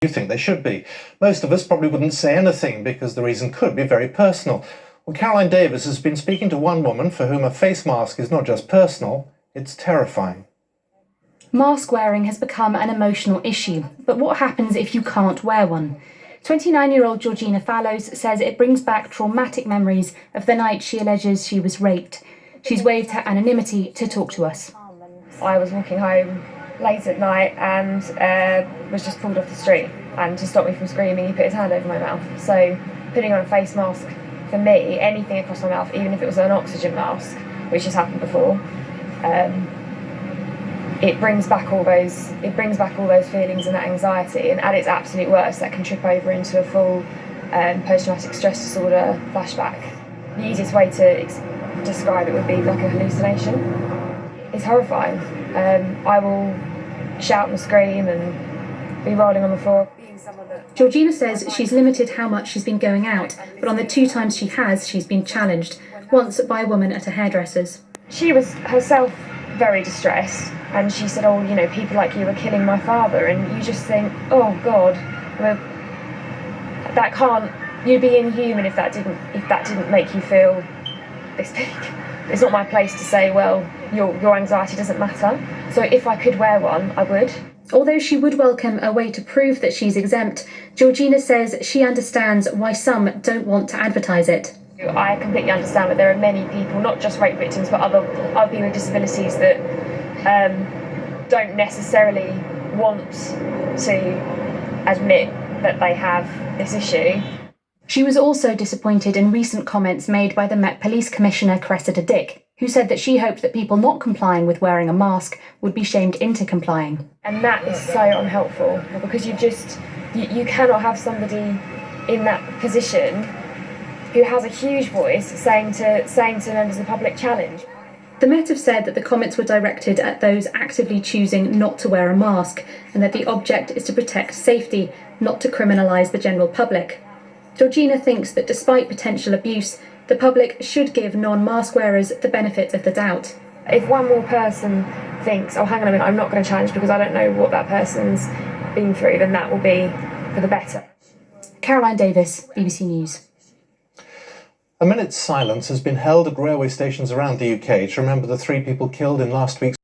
You think they should be. Most of us probably wouldn't say anything because the reason could be very personal. Well, Caroline Davies has been speaking to one woman for whom a face mask is not just personal, it's terrifying. Mask wearing has become an emotional issue, but what happens if you can't wear one? 29-year-old Georgina Fallows says it brings back traumatic memories of the night she alleges she was raped. She's waived her anonymity to talk to us. I was walking home late at night and was just pulled off the street, and to stop me from screaming he put his hand over my mouth. So putting on a face mask, for me, anything across my mouth, even if it was an oxygen mask, which has happened before, it brings back all those feelings and that anxiety, and at its absolute worst that can trip over into a full post-traumatic stress disorder flashback. The easiest way to describe it would be like a hallucination. It's horrifying. I will shout and scream and be rolling on the floor. Georgina says she's limited how much she's been going out, but on the 2 times she has, she's been challenged, once by a woman at a hairdresser's. She was herself very distressed, and she said, "Oh, you know, people like you are killing my father," and you just think, oh God, well, that can't, you'd be inhuman if that didn't make you feel this big. It's not my place to say, well, your anxiety doesn't matter. So if I could wear one, I would. Although she would welcome a way to prove that she's exempt, Georgina says she understands why some don't want to advertise it. I completely understand that there are many people, not just rape victims, but other people with disabilities that don't necessarily want to admit that they have this issue. She was also disappointed in recent comments made by the Met Police Commissioner Cressida Dick, who said that she hoped that people not complying with wearing a mask would be shamed into complying. And that is so unhelpful, because you cannot have somebody in that position who has a huge voice saying to members of the public, challenge. The Met have said that the comments were directed at those actively choosing not to wear a mask, and that the object is to protect safety, not to criminalise the general public. Georgina thinks that despite potential abuse, the public should give non-mask wearers the benefit of the doubt. If one more person thinks, oh, hang on a minute, I'm not going to challenge because I don't know what that person's been through, then that will be for the better. Caroline Davies, BBC News. A minute's silence has been held at railway stations around the UK to remember the 3 people killed in last week's